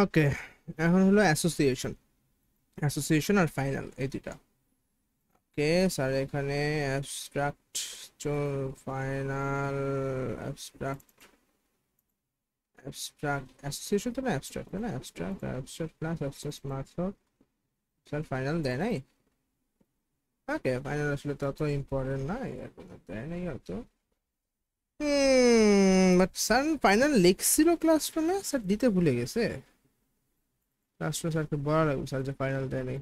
ওকে, এখন হলো association. Association আর final এই দুটা। ওকে স্যার, এখানে abstract, final, abstract, abstract association তো না, অ্যাবস্ট্রাক্ট না, abstract abstract plus abstract method. Sir final দেয় নাই? ওকে, ফাইনাল আসলে তত ইম্পর্টেন্ট না, এরকম দেয় নাই হয়তো। বাট স্যার ফাইনাল লিখছিল ক্লাসরুমে, স্যার দিতে ভুলে গেছে। ক্লাসরুমে স্যারকে বলা লাগবে স্যার যে ফাইনাল দেয় নাই।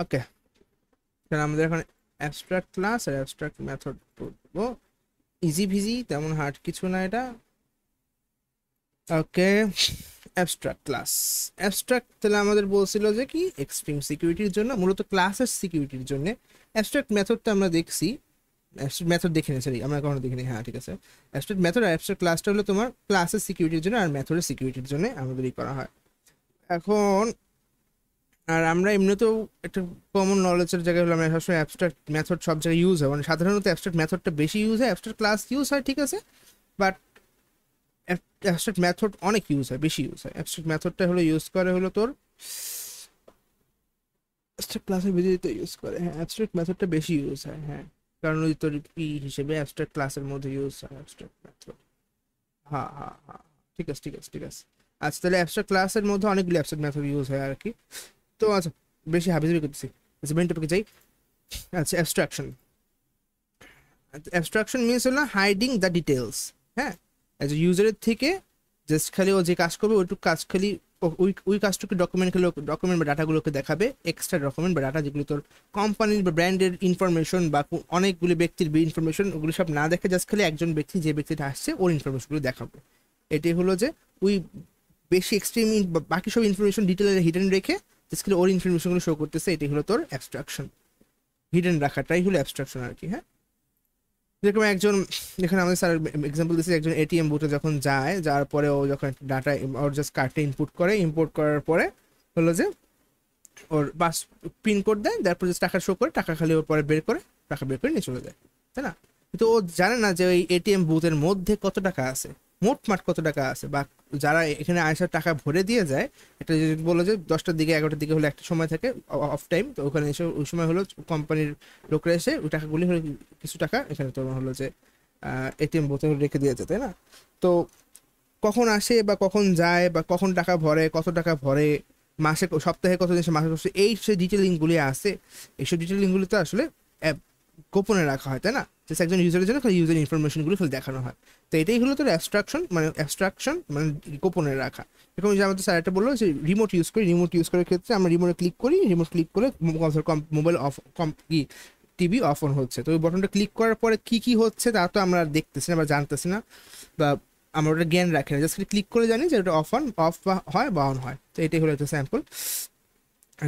ওকে, তাহলে আমাদের এখন অ্যাবস্ট্রাক্ট ক্লাস আর অ্যাবস্ট্রাক্ট মেথড পড়বো। ইজি ভিজি, তেমন হার্ড কিছু না এটা। ওকে, অ্যাবস্ট্রাক্ট ক্লাস। অ্যাবস্ট্রাক্ট তাহলে আমাদের বলছিল যে কি এক্সট্রিম সিকিউরিটির জন্য, মূলত ক্লাসের সিকিউরিটির জন্য। অ্যাবস্ট্রাক্ট মেথডটা আমরা দেখছি, অ্যাবস্ট্রাক্ট মেথড দেখে নিই, সরি আমরা কখনো দেখিনি, হ্যাঁ ঠিক আছে। অ্যাবস্ট্রাক্ট মেথড আর অ্যাবস্ট্রাক্ট ক্লাসটা হলো তোমার ক্লাসের সিকিউরিটির জন্য আর মেথডের সিকিউরিটির জন্য আমাদের করা হয় এখন। আর আমরা এমনিতেও একটা কমন নলেজের জায়গায় হলো আমরা সবসময় অ্যাবস্ট্রাক্ট মেথড সব জায়গায় ইউজ হয়, মানে সাধারণত অ্যাবস্ট্রাক্ট মেথডটা বেশি ইউজ হয়, অ্যাবস্ট্রাক্ট ক্লাস ইউজ হয় ঠিক আছে, বাট অ্যাবস্ট্রাক্ট মেথড অনেক ইউজ হয়, বেশি ইউজ হয়। অ্যাবস্ট্রাক্ট মেথডটা হলো ইউজ করে হলো তোর অ্যাবস্ট্রাক্ট ক্লাসের ভিতরে ইউজ করে, হ্যাঁ অ্যাবস্ট্রাক্ট মেথডটা বেশি ইউজ হয়, হ্যাঁ কারণ ওই তোর কি হিসেবে অ্যাবস্ট্রাক্ট ক্লাসের মধ্যে ইউজ হয় অ্যাবস্ট্রাক্ট মেথড। হ্যাঁ হ্যাঁ হ্যাঁ, ঠিক আছে ঠিক আছে ঠিক আছে। আচ্ছা, তাহলে অ্যাবস্ট্রাক্ট ক্লাসের মধ্যে অনেকগুলো অ্যাবস্ট্রাক্ট মেথড ইউজ হয় আর কি। তো আচ্ছা, বেশি হাবিজাবি করতেছি, আচ্ছা মেন টপিকে যাই। আচ্ছা, অ্যাবস্ট্রাকশন। অ্যাবস্ট্রাকশন মিনস হলো হাইডিং দ্য ডিটেলস। হ্যাঁ, অ্যাজ এ ইউজারের থেকে জাস্ট খালি ও যে কাজ করবে ওইটুকু কাজ খালি ওই ওই কাজটুকু ডকুমেন্ট খালি ডকুমেন্ট বা ডাটাগুলোকে দেখাবে, এক্সট্রা ডকুমেন্ট বা ডাটা যেগুলো তোর কোম্পানির বা ব্র্যান্ডের ইনফরমেশন বা অনেকগুলি ব্যক্তির ইনফরমেশন, ওগুলো সব না দেখে জাস্ট খালি একজন ব্যক্তি যে ব্যক্তিটা আসছে ওর ইনফরমেশনগুলো দেখাবে। এটাই হলো যে ওই বেশি এক্সট্রিম বাকি সব ইনফরমেশন ডিটেলে হিডেন রেখে জাস্ট খালি ওর ইনফরমেশনগুলো শো করতেছে, এটাই হলো তোর অ্যাবস্ট্রাকশন। হিডেন রাখাটাই হলো অ্যাবস্ট্রাকশন আর কি। হ্যাঁ, যেরকম একজন, এখানে আমাদের স্যার এক্সাম্পল দিচ্ছে, একজন এটিএম বুথে যখন যায়, যাওয়ার পরে ও যখন ডাটা ওর জাস্ট কার্ডটা ইনপুট করে, ইম্পোর্ট করার পরে হলো যে ওর বাস পিন কোড দেয়, তারপর জাস্ট টাকা শো করে, টাকা খালি ওর পরে বের করে, টাকা বের করে নিয়ে চলে যায়, তাই না? কিন্তু ও জানে না যে ওই এটিএম বুথের মধ্যে কত টাকা আছে, মোটমাট কত টাকা আছে, বা যারা এখানে আসার টাকা ভরে দিয়ে যায়, এটা যদি বলো যে 10টার দিকে 11টার দিকে হলো একটা সময় থাকে অফ টাইম, তো ওখানে এসে ওই সময় হলো কোম্পানির লোকরা এসে ওই টাকাগুলি হলো কিছু টাকা এখানে তোমার হলো যে এটিএম বুথে রেখে দিয়েছে, তাই না? তো কখন আসে বা কখন যায় বা কখন টাকা ভরে, কত টাকা ভরে, মাসে সপ্তাহে কত দিন, মাসে কত, এই সে ডিটেলিংগুলি আছে, এইসব ডিটেলিংগুলি তো আসলে গোপনে রাখা হয়, তাই না? জাস্ট একজন ইউজারের জন্য খালি ইউজার ইনফরমেশনগুলো খালি দেখানো হয়। তো এটাই হলো তোর অ্যাবস্ট্রাকশন মানে গোপনে রাখা। এরকম যে আমাদের স্যার একটা বললো যে রিমোট ইউজ করি, রিমোট ইউজ করার ক্ষেত্রে আমরা রিমোটে ক্লিক করি, রিমোট ক্লিক করে মোবাইল অফ কি টিভি অফ অন হচ্ছে, তো ওই বটনটা ক্লিক করার পরে কি কি হচ্ছে তা তো আমরা দেখতেছি না বা জানতেছি না, বা আমরা ওটা জ্ঞান রাখি না, জাস্ট ক্লিক করে জানি যে ওটা অফ হয় বা অন হয়। তো এটাই হলো একটা স্যাম্পল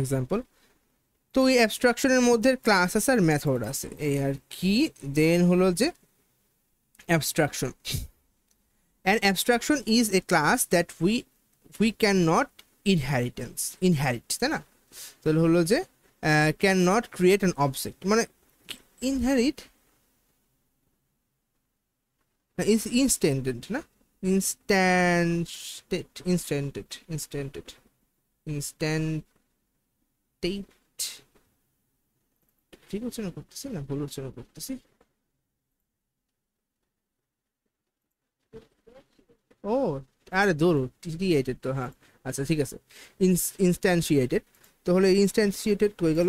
এক্সাম্পল। তো এই অ্যাবস্ট্রাকশনের মধ্যে ক্লাস আছে আর মেথড আছে এই আর কি। দেন হলো যে abstraction, an abstraction is a class that we can not inherit, তাই না? তাহলে হলো যে can not create an object, মানে ইনহ্যারিট ইনস্ট্যান্টেড না, ইনস্ট্যান্টেড ঠিক উচ্চারণ করতেছি না ভুল উচ্চারণ করতেছি? ও আরে দূর, ক্রিয়েটেড তো, হ্যাঁ আচ্ছা ঠিক আছে, ইনস্ট্যান্সিয়েটেড। তো হলো ইনস্ট্যান্সিয়েটেড কই গেল,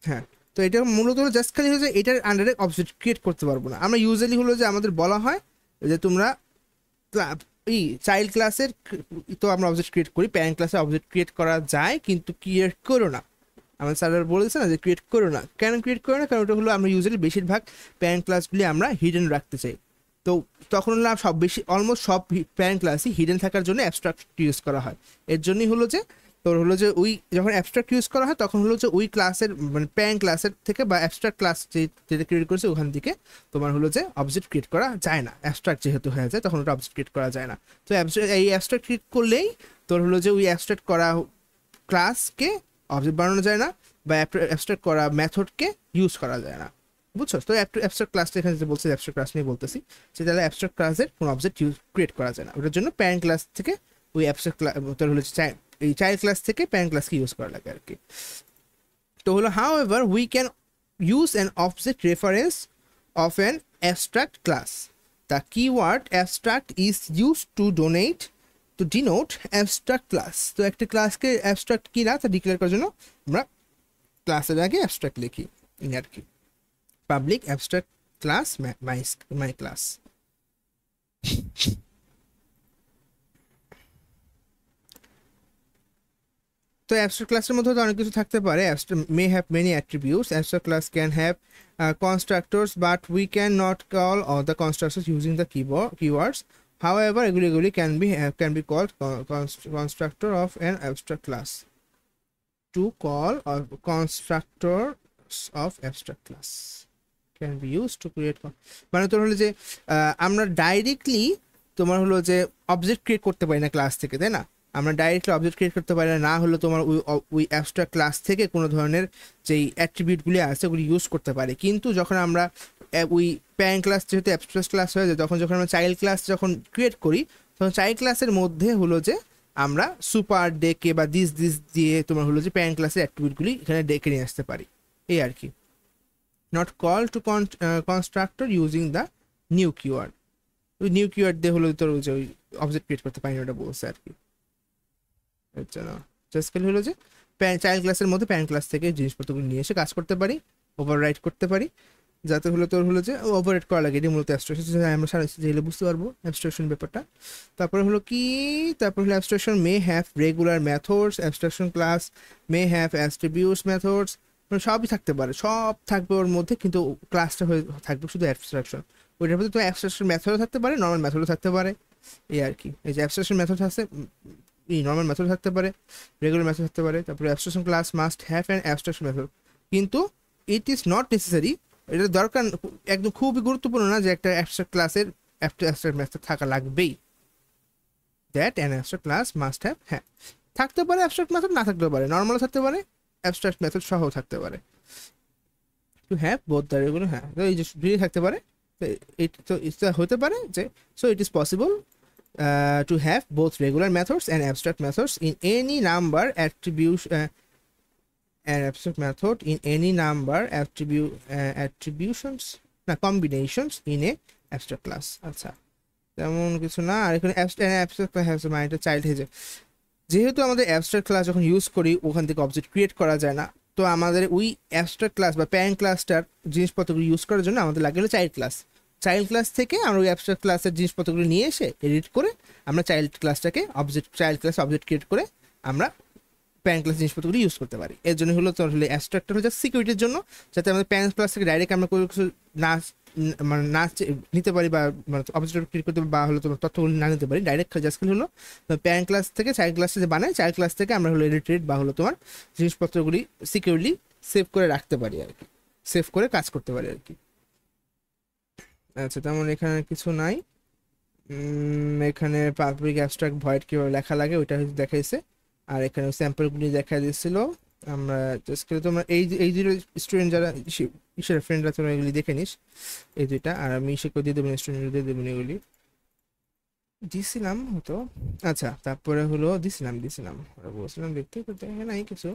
হ্যাঁ। তো এটা মূলত হলো জাস্ট খালি হচ্ছে এটার আন্ডারে অবজেক্ট ক্রিয়েট করতে পারবো না আমরা, ইউজুয়ালি হলো যে আমাদের বলা হয় যে তোমরা এই চাইল্ড ক্লাসের তো আমরা অবজেক্ট ক্রিয়েট করি, প্যারেন্ট ক্লাসে অবজেক্ট ক্রিয়েট করা যায় কিন্তু ক্রিয়েট করো না। আমাদের স্যার বলেছে না যে ক্রিয়েট করো না, কেন ক্রিয়েট করো না, কারণ ওটা হলো আমরা ইউজুয়ালি বেশিরভাগ প্যারেন্ট ক্লাসগুলি আমরা হিডেন রাখতে চাই। তো তখন হলো সব বেশি অলমোস্ট সব প্যারেন্ট ক্লাসই হিডেন থাকার জন্য অ্যাবস্ট্রাক্ট ইউজ করা হয়। এর জন্যই হলো যে তোর হলো যে ওই যখন অ্যাবস্ট্রাক্ট ইউজ করা হয় তখন হলো যে ওই ক্লাসের মানে প্যারেন্ট ক্লাসের থেকে বা অ্যাবস্ট্রাক্ট ক্লাস যেটা ক্রিয়েট করেছে ওখান থেকে তোমার হলো যে অবজেক্ট ক্রিয়েট করা যায় না, অ্যাবস্ট্রাক্ট যেহেতু হয়ে যায় তখন ওটা অবজেক্ট ক্রিয়েট করা যায় না। তো এই অ্যাবস্ট্রাক্ট ক্রিয়েট করলেই তোর হলো যে ওই অ্যাবস্ট্রাক্ট করা ক্লাসকে অবজেক্ট বানানো যায় না, বা অ্যাবস্ট্রাক্ট করা মেথডকে ইউজ করা যায় না, বুঝছো? তো অ্যাবস্ট্রাক্ট ক্লাসটা এখানে যে বলছি অ্যাবস্ট্রাক্ট ক্লাস নিয়ে বলতেছি, যে তাহলে অ্যাবস্ট্রাক্ট ক্লাসের কোনো অবজেক্ট ক্রিয়েট করা যায় না, ওটার জন্য প্যারেন্ট ক্লাস থেকে ওই অ্যাবস্ট্রাক্ট তোর হলো এই চাইল্ড ক্লাস থেকে প্যারেন্ট ক্লাসকে ইউজ করা লাগে আর কি। তো হলো however we can use an object reference of an abstract class. The keyword abstract is used to denote abstract class. তো একটা ক্লাসকে abstract কি না তা ডিক্লেয়ার করার জন্য আমরা ক্লাসের আগে abstract লিখি আর কি। Public abstract class my class। তো অ্যাবস্ট্রাক্ট ক্লাসের মধ্যে তো অনেক কিছু থাকতে পারে। May have many attributes. Abstract class can have constructors but we cannot call all the constructors using the keywords. However এগুলি can be called constructor of an abstract class. To call or constructors of abstract class can be used to create মানে তোর হলো যে আমরা directly তোমার হলো যে object create করতে পারি না ক্লাস থেকে, তাই না? আমরা ডাইরেক্টলি অবজেক্ট ক্রিয়েট করতে পারি না হলো তোমার ওই অ্যাবস্ট্রাক্ট ক্লাস থেকে কোনো ধরনের যেই অ্যাট্রিবিউটগুলি আছে ওগুলি ইউজ করতে পারি। কিন্তু যখন আমরা ওই প্যারেন্ট ক্লাস যেহেতু অ্যাবস্ট্রাক্ট ক্লাস হয়ে যায়, যখন আমরা চাইল্ড ক্লাস যখন ক্রিয়েট করি তখন চাইল্ড ক্লাসের মধ্যে হলো যে আমরা সুপার ডেকে বা দিস দিয়ে তোমার হলো যে প্যারেন্ট ক্লাসের অ্যাট্রিবিউটগুলি এখানে ডেকে নিয়ে আসতে পারি, এই আর কি। Not call to constructor using the new keyword. ওই নিউ কিওয়ার্ড দিয়ে হলো তোর যে ওই অবজেক্ট ক্রিয়েট করতে পারি না, ওটা বলছে আর কি। আচ্ছা না, জাস্ট খালি হলো যে চাইল্ড ক্লাসের মধ্যে প্যারেন্ট ক্লাস থেকে জিনিসপত্রগুলো নিয়ে এসে কাজ করতে পারি, ওভাররাইট করতে পারি, যাতে হলো তোর হলো যে ওভাররাইট করা লাগে। এটি মূলত অ্যাবস্ট্রাকশন, আমরা সারা যেগুলো বুঝতে পারবো অ্যাবস্ট্রাকশন ব্যাপারটা। তারপরে হলো কি, তারপর হলো abstraction may have regular methods. Abstraction class may have attributes methods, মানে সবই থাকতে পারে, সব থাকবে ওর মধ্যে, কিন্তু ক্লাসটা হয়ে থাকবে শুধু অ্যাবস্ট্রাকশন। ওইটার মধ্যে তো অ্যাবস্ট্রাকশন মেথডও থাকতে পারে, নর্মাল মেথডও থাকতে পারে, এই আর কি। এই যে অ্যাবস্ট্রাকশন মেথড আছে, নর্মাল মেথড থাকতে পারে, রেগুলার মেথড থাকতে পারে। তারপরে abstraction class must have an abstraction method, কিন্তু ইট ইজ নট নেসেসারি, এটা দরকার একদম খুবই গুরুত্বপূর্ণ না যে একটা অ্যাবস্ট্রাক্ট ক্লাসের অ্যাবস্ট্রাক্ট মেথড থাকা লাগবেই। That an abstract class must have, হ্যাঁ থাকতে পারে অ্যাবস্ট্রাক্ট মেথড, না থাকতেও পারে, নর্মালও থাকতে পারে, অ্যাবস্ট্রাক্ট মেথড সহ থাকতে পারে। To have both the regular, হ্যাঁ তো এই যে দুটোই থাকতে পারে, তো এটা হতে পারে যে so it is possible to have both regular methods and abstract methods in any number an abstract method in any number attributions না combinations in a abstract class। আচ্ছা তেমন কিছু না। আর এখানে abstract class মানে চাইল্ড হেজে, যেহেতু আমাদের abstract class যখন ইউজ করি ওখান থেকে অবজেক্ট ক্রিয়েট করা যায় না, তো আমাদের ওই abstract class বা প্যারেন্ট ক্লাসটার জিনিসপত্রগুলো ইউজ করার জন্য আমাদের লাগে হলো চাইল্ড ক্লাস। চাইল্ড ক্লাস থেকে আমরা ওই অ্যাবস্ট্রাক্ট ক্লাসের জিনিসপত্রগুলো নিয়ে এসে এডিট করে আমরা চাইল্ড ক্লাসটাকে চাইল্ড ক্লাস অবজেক্ট ক্রিয়েট করে আমরা প্যারেন্ট ক্লাস জিনিসপত্রগুলো ইউজ করতে পারি। এর জন্য হলো তোর হলে অ্যাবস্ট্রাক্টর হচ্ছে সিকিউরিটির জন্য, যাতে আমাদের প্যারেন্ট ক্লাস থেকে ডাইরেক্ট আমরা কোনো কিছু না নিতে পারি বা অবজেক্ট ক্রিয়েট করতে বা হলো তোমার তথ্যগুলো না নিতে পারি, ডাইরেক্ট জাস্ট হলো প্যারেন্ট ক্লাস থেকে চাইল্ড ক্লাসে যে বানায়, চাইল্ড ক্লাস থেকে আমরা হলো এডিটেড বা হলো তোমার জিনিসপত্রগুলি সিকিউরলি সেভ করে রাখতে পারি আর কি, সেভ করে কাজ করতে পারি আর কি। আচ্ছা তেমন এখানে কিছু নাই। এখানে পাবলিক অ্যাবস্ট্রাক্ট ভয়েড কীভাবে লেখা লাগে ওইটা হচ্ছে দেখাইছে, আর এখানে স্যাম্পলগুলি দেখা দিয়েছিল। আমরা জাস্ট করে তোমরা এই দুটো স্টুডেন্ট যারা ঈশ্বরের ফ্রেন্ডরা তোমরা এগুলি দেখে নিস, এই দুইটা, আর আমি শিক্ষক দিয়ে দেবেন স্টুডেন্ট দিয়ে দেবেন, এগুলি দিছিলাম হতো। আচ্ছা তারপরে হলো দিছিলাম বলছিলাম দেখতে করতে নাই কিছু,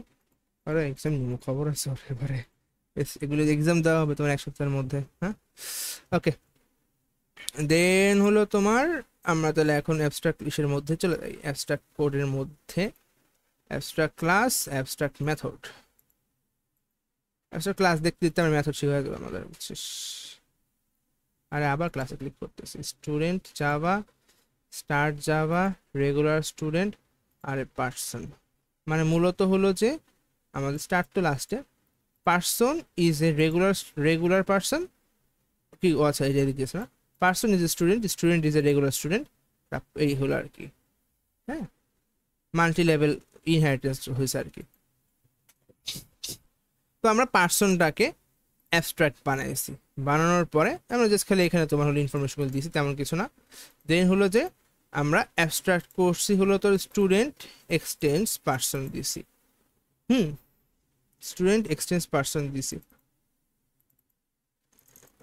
আরে এক্সাম খবর আছে এবারে, এগুলো এক্সাম দেওয়া হবে তোমার 1 সপ্তাহের মধ্যে। হ্যাঁ ওকে, দেন হলো তোমার আমরা তাহলে এখন অ্যাবস্ট্রাক্ট ইসের মধ্যে চলে যাই, অ্যাবস্ট্রাক্ট কোডের মধ্যে। Abstract class, abstract method. Abstract class দেখতে দেখতে আমার মেথড শিখে গেল আমাদের, বুঝছিস? আরে আবার ক্লাসে ক্লিক করতেছি, student Java, start Java, regular student, আর পার্সন। মানে মূলত হলো যে আমাদের স্টার্ট তো লাস্টে, person is a regular person, কি আচ্ছা এটা দিয়েছে না, person is a student is a regular student, এই হলো আর কি। হ্যাঁ মাল্টি লেভেল ইনহেরিটেন্স হয়েছে আর কি। তো আমরা পার্সনটাকে অ্যাবস্ট্রাক্ট বানাইছি, বানানোর পরে আমরা জাস্ট খালি এখানে তোমার হলো ইনফরমেশনগুলো দিয়েছি, তেমন কিছু না। দেন হলো যে আমরা অ্যাবস্ট্রাক্ট করছি হলো তোর স্টুডেন্ট এক্সটেন্স পার্সন দিছি, স্টুডেন্ট এক্সটেন্স পার্সন দিছি।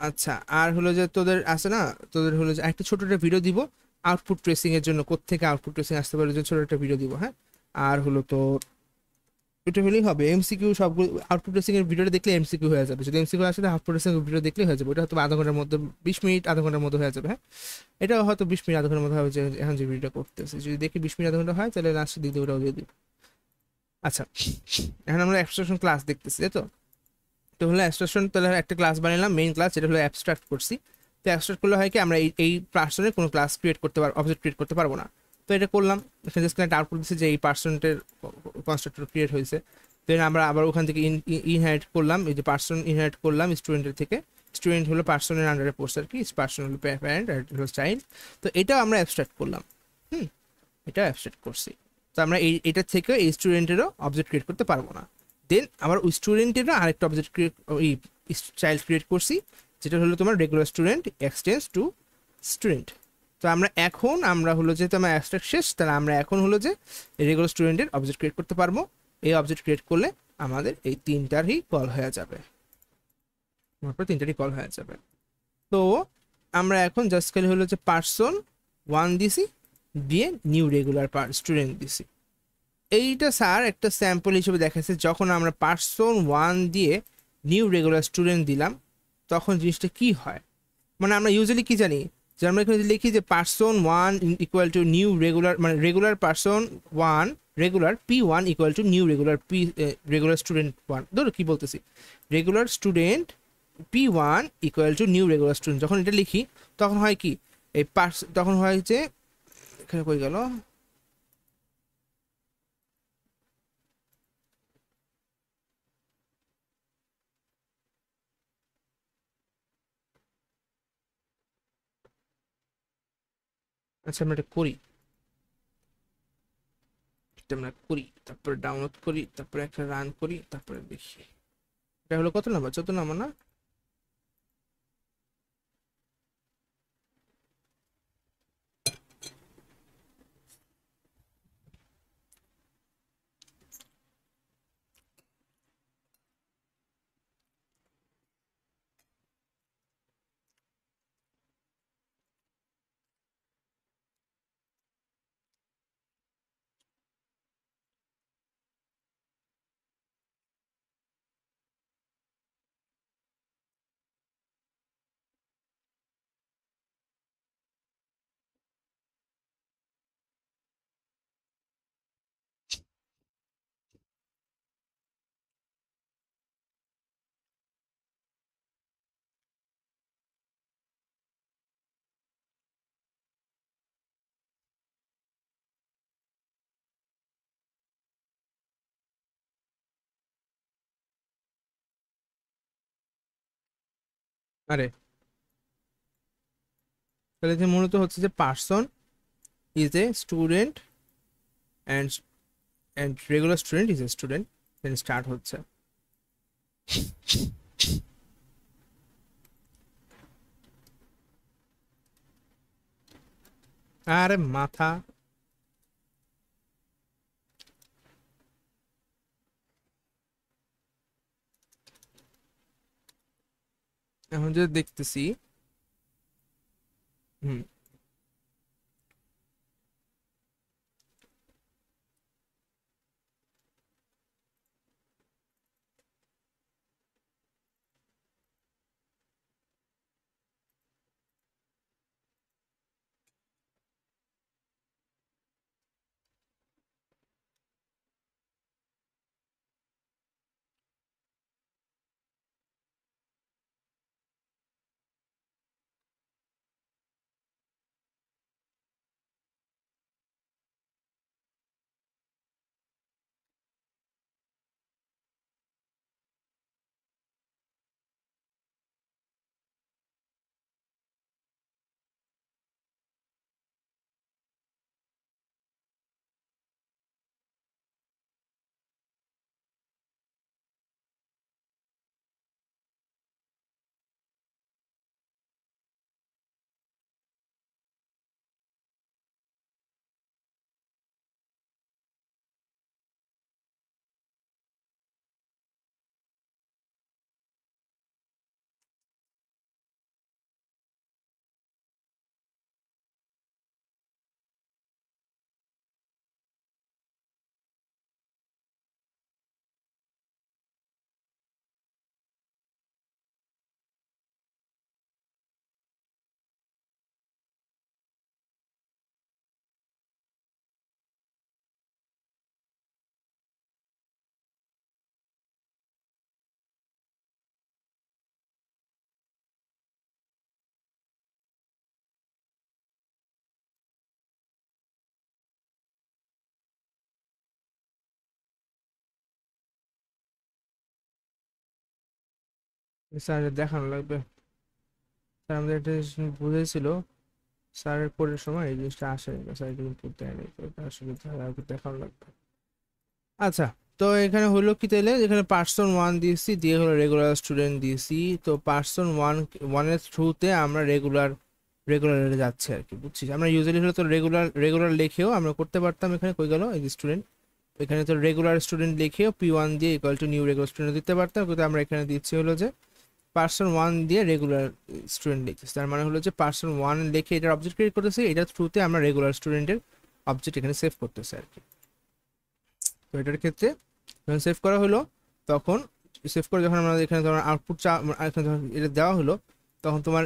আচ্ছা আর হলো যে তোদের আছে না, তোদের হলো যে একটা ছোট একটা ভিডিও দিব আউটপুট ট্রেসিং এর জন্য কোত্থেকে আউটপুট ট্রেসিং আসতে পারে যে ছোট একটা ভিডিও দিব, হ্যাঁ। আর হলো তো এটা হলেই হবে। এমসিকিউ সবগুলো আউটপুট ট্রেসিং এর ভিডিওটা দেখলে এমসিকিউ হয়ে যাবে, যদি এমসিকিউ আসলে আউটপুট ট্রেসিং এর ভিডিও দেখলে হয়ে যাবে। ওটা হয়তো আধা ঘন্টার মধ্যে, 20 মিনিট আধা ঘন্টার মধ্যে হয়ে যাবে, হ্যাঁ। এটা হয়তো 20 মিনিট আধা ঘন্টার মধ্যে হবে, যে এখন যে ভিডিওটা করতেছে যদি দেখি 20 মিনিট আধা ঘন্টা হয় তাহলে লাস্টে দিয়ে দিই, ওটাও দিয়ে দিই। আচ্ছা, এখন আমরা অ্যাবস্ট্রাকশন ক্লাস দেখতেছি, তাই তো। তো হলো অ্যাবস্ট্রাকশন, তাহলে একটা ক্লাস বানালাম মেইন ক্লাস, যেটা হলো অ্যাবস্ট্রাক্ট করছি। তো অ্যাবস্ট্রাক্ট করলে হয় কি আমরা এই পার্সনের কোনো ক্লাস ক্রিয়েট করতে পারবো, অবজেক্ট ক্রিয়েট করতে পারবো না। তো এটা করলাম, এখানে জাস্ট একটা আউটপুট দিচ্ছে যে এই পার্সনটের কনস্ট্রাক্টর ক্রিয়েট হয়েছে। দেন আমরা আবার ওখান থেকে ইনহেরিট করলাম, এই যে পার্সন ইনহেরিট করলাম স্টুডেন্টের থেকে। স্টুডেন্ট হলো পার্সনের আন্ডারে পড়ছে আর কি, পার্সন হলো প্যারেন্ট আর হলো চাইল্ড। তো এটাও আমরা অ্যাবস্ট্রাক্ট করলাম, হুম, এটা অ্যাবস্ট্রাক্ট করছি। তো আমরা এটার থেকে এই স্টুডেন্টেরও অবজেক্ট ক্রিয়েট করতে পারবো না। দেন আবার ওই স্টুডেন্টেরও আরেকটা অবজেক্ট ক্রিয়েট, ওই চাইল্ড ক্রিয়েট করছি, যেটা হলো তোমার রেগুলার স্টুডেন্ট এক্সটেন্স টু স্টুডেন্ট। তো আমরা হলো যেহেতু আমার অ্যাবস্ট্রাক্ট শেষ, তাহলে আমরা এখন হলো যে রেগুলার স্টুডেন্টের অবজেক্ট ক্রিয়েট করতে পারবো। এই অবজেক্ট ক্রিয়েট করলে আমাদের এই তিনটারই কল হয়ে যাবে, তিনটারই কল হয়ে যাবে। তো আমরা এখন জাস্ট খালি হলো যে পার্সন 1 দিছি, দিয়ে নিউ রেগুলার স্টুডেন্ট দিছি। এইটা স্যার একটা স্যাম্পল হিসেবে দেখাচ্ছে, যখন আমরা পার্সন 1 দিয়ে নিউ রেগুলার স্টুডেন্ট দিলাম তখন জিনিসটা কি হয়। মানে আমরা ইউজুয়ালি কি জানি, যে আমরা এখানে লিখি যে person 1 equal to new regular, মানে regular person 1 regular P1 equal to new regular regular student 1, ধরো কি বলতেছি, regular student P1 equal to new regular student. যখন এটা লিখি তখন হয় কি, এই তখন হয় যে এখানে কই গেল, আচ্ছা আমরা এটা করি, এটা আমরা করি, তারপরে ডাউনলোড করি, তারপরে একটা রান করি, তারপরে দেখি এটা হলো কত নাম্বার, 14 নাম্বার না। আরে তাহলে যে মূলত হচ্ছে যে person is a student and regular student is a student, then start হচ্ছে। আরে মাথা, এখন যে দেখতেছি, হুম, স্যার দেখানো লাগবে। স্যার আমাদের একটা জিনিস বুঝেছিল, স্যারের কোডের সময় এই জিনিসটা আসে, স্যার কিন্তু দেয়নি, তো এটা আসলে দেখানো লাগবে। আচ্ছা, তো এখানে হলো কি তাহলে, এখানে পার্সন 1 দিয়েছি, দিয়ে হলো রেগুলার স্টুডেন্ট দিয়েছি। তো পার্সন 1 এর থ্রুতে আমরা রেগুলারে যাচ্ছে আর কি, বুঝছিস? আমরা ইউজুয়ালি হলো তো রেগুলার লিখেও আমরা করতে পারতাম। এখানে কই গেল এই যে স্টুডেন্ট, এখানে তো রেগুলার স্টুডেন্ট লিখেও P1 দিয়ে equal to new regular student দিতে পারতাম, কিন্তু আমরা এখানে দিচ্ছি হলো যে পার্সন 1 দিয়ে রেগুলার স্টুডেন্ট লিখতেছি। তার মানে হলো যে পার্সন 1 লিখে এটার অবজেক্ট ক্রিয়েট করতেছি, এটার থ্রুতে আমরা রেগুলার স্টুডেন্টের অবজেক্ট এখানে সেভ করতেছি আর কি। তো এটার ক্ষেত্রে যখন সেভ করা হলো, তখন সেভ করে যখন আমরা এখানে তোমার আউটপুট এখানে যখন এটা দেওয়া হলো, তখন তোমার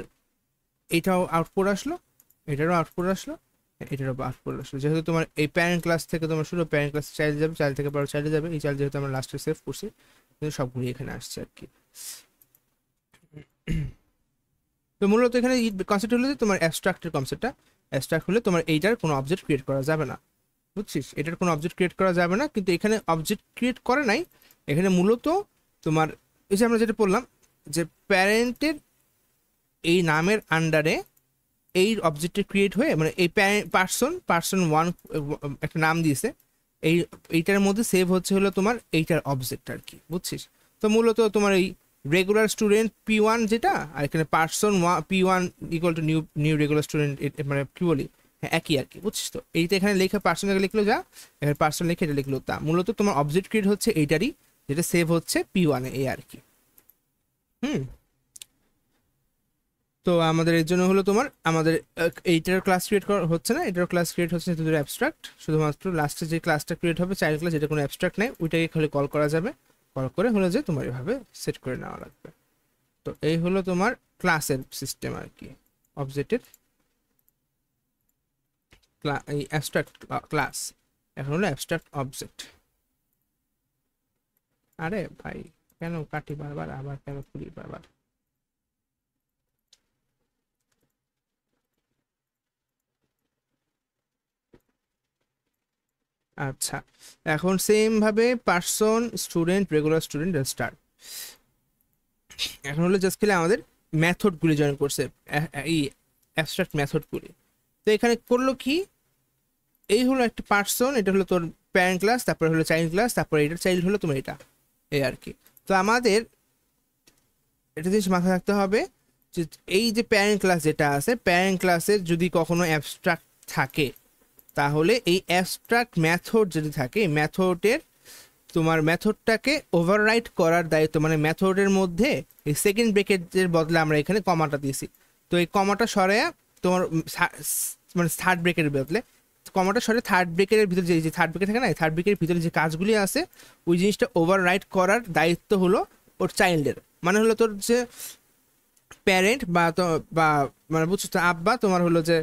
এটাও আউটপুট আসলো, এটারও আউটপুট আসলো, এটারও আউটপুট আসলো। যেহেতু তোমার এই প্যারেন্ট ক্লাস থেকে তোমার শুরু, প্যারেন্ট ক্লাস চাইল্ড যাবে, চাইল্ড থেকে পরে চাইল্ডে যাবে, এই চাইল্ড যেহেতু আমরা লাস্টে সেভ করছি, কিন্তু সবগুলি এখানে আসছে আর কি। তো মূলত এখানে কনসেপ্ট হলো যে তোমার অ্যাবস্ট্রাক্টের কনসেপ্টটা, অ্যাবস্ট্রাক্ট হলে তোমার এইটার কোনো অবজেক্ট ক্রিয়েট করা যাবে না, বুঝছিস? এটার কোনো অবজেক্ট ক্রিয়েট করা যাবে না, কিন্তু এখানে অবজেক্ট ক্রিয়েট করে নাই। এখানে মূলত তোমার এই যে আমরা যেটা বললাম যে প্যারেন্টের এই নামের আন্ডারে এই অবজেক্টটা ক্রিয়েট হয়ে, মানে এই পার্সন 1 একটা নাম দিয়েছে, এইটার মধ্যে সেভ হচ্ছে হলো তোমার এইটার অবজেক্ট আর কি, বুঝছিস? তো মূলত তোমার এই রেগুলার স্টুডেন্ট P1 যেটা, আর এখানে person P1 equal to new regular student, মানে কি বলি, হ্যাঁ একই আর কি, বুঝছিস? তো এইটা এখানে লেখা পার্সন লিখলো যা, এখানে পার্সন লিখে এটা লিখলো তা, মূলত তোমার অবজেক্ট ক্রিয়েট হচ্ছে এইটারই, যেটা সেভ হচ্ছে P1 এ আর কি। হুম। তো আমাদের এর জন্য হলো তোমার আমাদের এইটার ক্লাস ক্রিয়েট করা হচ্ছে না, এটার ক্লাস ক্রিয়েট হচ্ছে দুটো অ্যাবস্ট্রাক্ট, শুধুমাত্র লাস্টে যে ক্লাসটা ক্রিয়েট হবে চাইল্ড ক্লাস, এটা কোনো অ্যাবস্ট্রাক্ট নেই, ওইটাকে খালি কল করা যাবে, কল করে হলো যে তোমার এভাবে সেট করে নেওয়া লাগবে। তো এই হলো তোমার ক্লাসের সিস্টেম আর কি, অবজেক্টের এই অ্যাবস্ট্রাক্ট ক্লাস, এখন হলো অ্যাবস্ট্রাক্ট অবজেক্ট। আরে ভাই, কেন কাটি বারবার, আবার কেন খুলি বারবার? আচ্ছা, এখন সেম ভাবে person student regular student star, এখন হলো জাস্ট খেলে আমাদের মেথডগুলি জয়েন করছে, এই অ্যাবস্ট্রাক্ট মেথডগুলি। তো এখানে করলো কি, এই হলো একটা পার্সন, এটা হলো তোর প্যারেন্ট ক্লাস, তারপরে হলো চাইল্ড ক্লাস, তারপরে এটার চাইল্ড হলো তোমার এটা, এই আর কি। তো আমাদের এটা জিনিস মাথায় রাখতে হবে যে এই যে প্যারেন্ট ক্লাস যেটা আছে, প্যারেন্ট ক্লাসের যদি কখনো অ্যাবস্ট্রাক্ট থাকে, তাহলে এই অ্যাবস্ট্রাক্ট মেথড যদি থাকে, মেথডের তোমার মেথডটাকে ওভাররাইট করার দায়িত্ব, মানে মেথডের মধ্যে এই সেকেন্ড ব্রেকেটের বদলে আমরা এখানে কমাটা দিয়েছি, তো এই কমাটা সরে তোমার মানে থার্ড ব্রেকেটের বদলে কমাটা সরে থার্ড ব্রেকেটের ভিতরে যে থার্ড ব্রেকেট থাকে না, থার্ড ব্রেকেটের ভিতরে যে কাজগুলি আছে ওই জিনিসটা ওভাররাইট করার দায়িত্ব হলো ওর চাইল্ডের। মানে হলো তোর যে প্যারেন্ট বা তো বা মানে বুঝছো তো, আব্বা তোমার হলো যে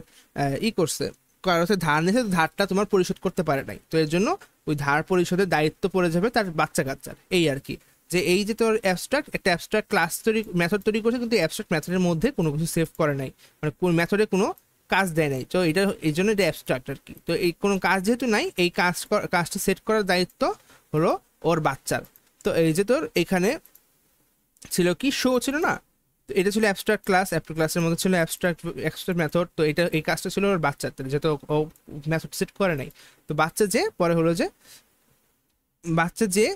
করছে, কারো হচ্ছে ধার নিয়েছে, তো ধারটা তোমার পরিশোধ করতে পারে নাই, তো এর জন্য ওই ধার পরিশোধের দায়িত্ব পড়ে যাবে তার বাচ্চা কাচ্চার, এই আর কি। যে এই যে তোর অ্যাবস্ট্রাক্ট একটা অ্যাবস্ট্রাক্ট ক্লাস তৈরি মেথড তৈরি করছে, কিন্তু অ্যাবস্ট্রাক্ট মেথডের মধ্যে কোনো কিছু সেভ করে নাই, মানে কোন মেথডে কোনো কাজ দেয় নাই, তো এটা এই জন্য এটা অ্যাবস্ট্রাক্ট আর কি। তো এই কোনো কাজ যেহেতু নাই, এই কাজটা সেট করার দায়িত্ব হলো ওর বাচ্চার। তো এই যে তোর এখানে ছিল কি, শো ছিল না, তো এটা ছিল অ্যাবস্ট্রাক্ট ক্লাস, অ্যাবস্ট্রাক্ট ক্লাসের মধ্যে ছিল অ্যাবস্ট্রাক্ট মেথড, তো এটা এই কাজটা ছিল ওর বাচ্চার, যেহেতু ও মেথড সেট করে নাই। তো বাচ্চা যে পরে হলো যে বাচ্চা যে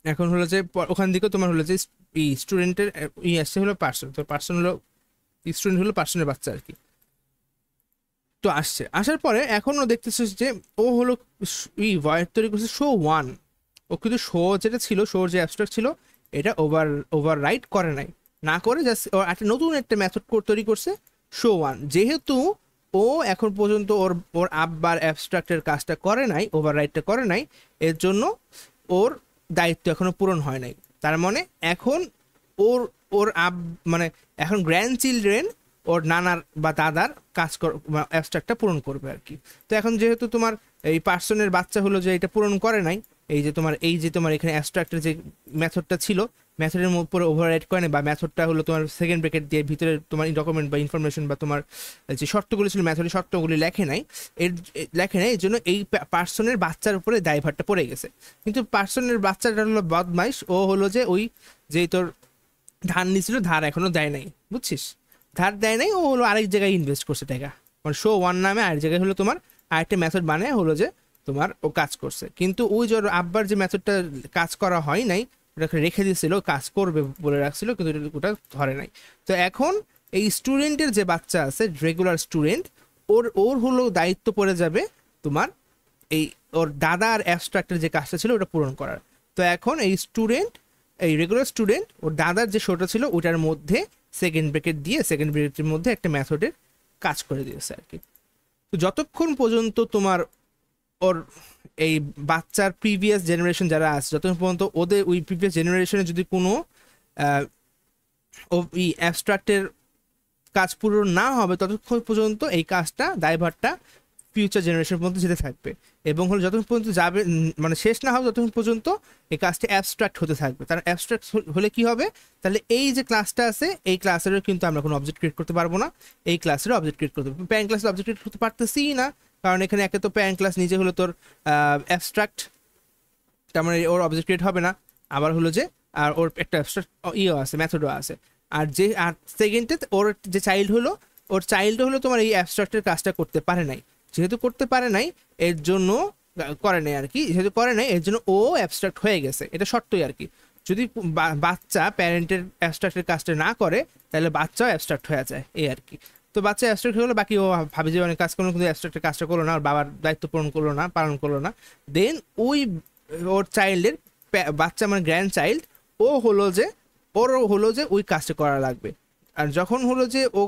এখন হলো যে ওখান থেকে তোমার হলো যে স্টুডেন্টের আসছে হলো পার্সন, তো পার্সন হলো স্টুডেন্ট হলো পার্সনের বাচ্চা আর কি। তো আসছে, আসার পরে এখনও দেখতেছিস যে ও হলো ভয়েড তৈরি করছে শো 1, ও কিন্তু শো যেটা ছিল, শোর যে অ্যাবস্ট্রাক্ট ছিল, এটা ওভাররাইট করে নাই, না করে জাস্ট একটা নতুন একটা মেথড তৈরি করছে শো 1। যেহেতু ও এখন পর্যন্ত ওর ওর আব্বার অ্যাবস্ট্রাক্টের কাজটা করে নাই, ওভাররাইটটা করে নাই, এর জন্য ওর দায়িত্ব এখনো পূরণ হয় নাই। তার মানে এখন ওর ওর মানে এখন গ্র্যান্ড চিলড্রেন ওর নানার বা দাদার কাজ অ্যাবস্ট্রাক্টটা পূরণ করবে আর কি। তো এখন যেহেতু তোমার এই পার্সনের বাচ্চা হলো যে এটা পূরণ করে নাই, এই যে তোমার এখানে অ্যাবস্ট্রাক্টের যে মেথডটা ছিল, মেথডের উপরে ওভাররাইড করে নাই, বা মেথডটা হলো তোমার সেকেন্ড ব্রেকেট দিয়ে ভিতরে তোমার ডকুমেন্ট বা ইনফরমেশন বা তোমার যে শর্তগুলি ছিল মেথডের শর্তগুলি লেখে নাই, এর জন্য এই পার্সনের বাচ্চার উপরে দায়ভারটা পড়ে গেছে। কিন্তু পার্সনের বাচ্চাটা হলো বদমাইশ, ও হলো যে ওই যেই তোর ধার নিছিল, ধার এখনো দেয় নাই, বুঝছিস? ধার দেয় নাই, ও হলো আরেক জায়গায় ইনভেস্ট করছে টাকা, মানে শো ওয়ান নামে আরেক জায়গায় হলো তোমার আরেকটা মেথড বানায় হলো যে তোমার ও কাজ করছে, কিন্তু ওই যে ওর আব্বার যে মেথডটা কাজ করা হয় নাই, ওটাকে রেখে দিয়েছিল, কাজ করবে বলে রাখছিল, কিন্তু ওটা ধরে নাই। তো এখন এই স্টুডেন্টের যে বাচ্চা আছে, রেগুলার স্টুডেন্ট, ওর ওর হলো দায়িত্ব পড়ে যাবে তোমার এই ওর দাদার অ্যাবস্ট্রাক্টের যে কাজটা ছিল ওটা পূরণ করার। তো এখন এই স্টুডেন্ট, এই রেগুলার স্টুডেন্ট ওর দাদার যে শোটা ছিল ওটার মধ্যে সেকেন্ড ব্রেকেট দিয়ে সেকেন্ড ব্রেকেটের মধ্যে একটা মেথডের কাজ করে দিয়েছে আর কি। তো যতক্ষণ পর্যন্ত তোমার ওর এই বাচ্চার প্রিভিয়াস জেনারেশন যারা আছে, যতক্ষণ পর্যন্ত ওদের ওই প্রিভিয়াস জেনারেশনে যদি কোনো ওই অ্যাবস্ট্রাক্টের কাজ পূরণ না হবে, ততক্ষণ পর্যন্ত এই কাজটা, দায়ভারটা ফিউচার জেনারেশনের মধ্যে যেতে থাকবে, এবং হলো যতক্ষণ পর্যন্ত যাবে মানে শেষ না হবে ততক্ষণ পর্যন্ত এই কাজটা অ্যাবস্ট্রাক্ট হতে থাকবে। তার অ্যাবস্ট্রাক্ট হলে কি হবে, তাহলে এই যে ক্লাসটা আছে এই ক্লাসেরও কিন্তু আমরা কোনো অবজেক্ট ক্রিয়েট করতে পারবো না, এই ক্লাসেরও অবজেক্ট ক্রিয়েট করতে পারবো, প্যারেন্ট ক্লাসের অবজেক্ট ক্রিয়েট করতে পারতেছি না, কারণ এখানে একে তো প্যারেন্ট ক্লাস নিজে হলো তোর অ্যাবস্ট্রাক্ট, তার মানে ওর অবজেক্ট ক্রিয়েট হবে না, আবার হলো যে আর ওর একটা অ্যাবস্ট্রাক্ট ইয়েও আছে, মেথডও আছে। আর যে আর সেকেন্ডে ওর যে চাইল্ড হলো, ওর চাইল্ড হলো তোমার এই অ্যাবস্ট্রাক্টের কাজটা করতে পারে নাই, যেহেতু করতে পারে নাই এর জন্য করে নাই আর কি, যেহেতু করে নাই এর জন্য ও অ্যাবস্ট্রাক্ট হয়ে গেছে, এটা শর্তই আর কি। যদি বাচ্চা প্যারেন্টের অ্যাবস্ট্রাক্টের কাজটা না করে তাহলে বাচ্চাও অ্যাবস্ট্রাক্ট হয়ে যায়, এই আর কি। তো বাচ্চা অ্যাবস্ট্রাক্ট হলো, বাকি ও ভাবে যে অনেক কাজ করলো, কিন্তু অ্যাবস্ট্রাক্টের কাজটা করলো না, ওর বাবার দায়িত্ব পালন করলো না, দেন ওই ওর চাইল্ডের বাচ্চা মানে গ্র্যান্ড চাইল্ড, ও হলো যে ওরও হলো যে ওই কাজটা করা লাগবে। আর যখন হলো যে ও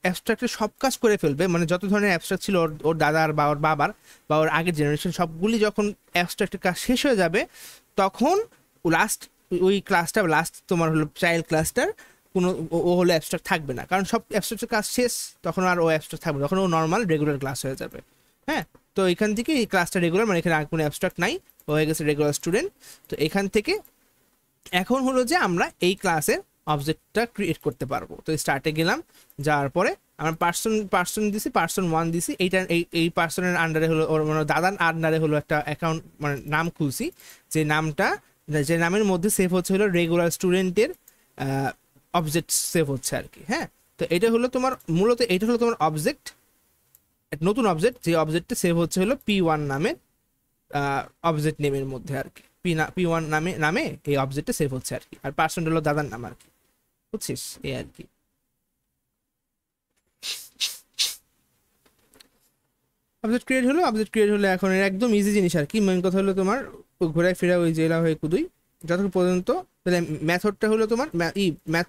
অ্যাবস্ট্রাক্টের সব কাজ করে ফেলবে, মানে যত ধরনের অ্যাবস্ট্রাক্ট ছিল ওর ওর দাদার বা ওর বাবার বা ওর আগের জেনারেশন সবগুলি যখন অ্যাবস্ট্রাক্টের কাজ শেষ হয়ে যাবে, তখন লাস্ট ওই ক্লাসটা, লাস্ট তোমার হলো চাইল্ড ক্লাসটার কোনো ও হলো অ্যাবস্ট্রাক্ট থাকবে না, কারণ সব অ্যাবস্ট্রাক্টের কাজ শেষ, তখন আর ও অ্যাবস্ট্রাক্ট থাকবে না, তখন ও নর্মাল রেগুলার ক্লাস হয়ে যাবে। হ্যাঁ, তো এখান থেকে এই ক্লাসটা রেগুলার, মানে এখানে আর কোনো অ্যাবস্ট্রাক্ট নাই, ও হয়ে গেছে রেগুলার স্টুডেন্ট। তো এখান থেকে এখন হলো যে আমরা এই ক্লাসের অবজেক্টটা ক্রিয়েট করতে পারবো। তো স্টার্টে গেলাম, যাওয়ার পরে আমরা পার্সন দিছি, পার্সন ওয়ান দিছি, এইটা এই পার্সনের আন্ডারে হলো ওর মানে দাদার আন্ডারে হলো একটা অ্যাকাউন্ট মানে নাম খুলছি, যে নামটা, যে নামের মধ্যে সেভ হচ্ছে হলো রেগুলার স্টুডেন্টের অবজেক্ট সেভ হচ্ছে আর কি। হ্যাঁ, তো এটা হলো তোমার মূলত এটা হলো তোমার অবজেক্ট, নতুন অবজেক্ট, যে অবজেক্টটা সেভ হচ্ছে হলো P1 নামের অবজেক্ট নেমের মধ্যে আর কি, P1 নামে এই অবজেক্টটা সেভ হচ্ছে আর কি, আর পার্সন হলো দাদার নাম আর কি, বুঝছিস? এই আর কি। অবজেক্ট ক্রিয়েট হলো এখন এর একদম ইজি জিনিস আর কি। মেন কথা হলো তোমার ঘোরায় ফেরা ওই জেলা হয়ে কুদুই যতক্ষণ পর্যন্ত, তাহলে মেথডটা হলো তোমার ম্যাথ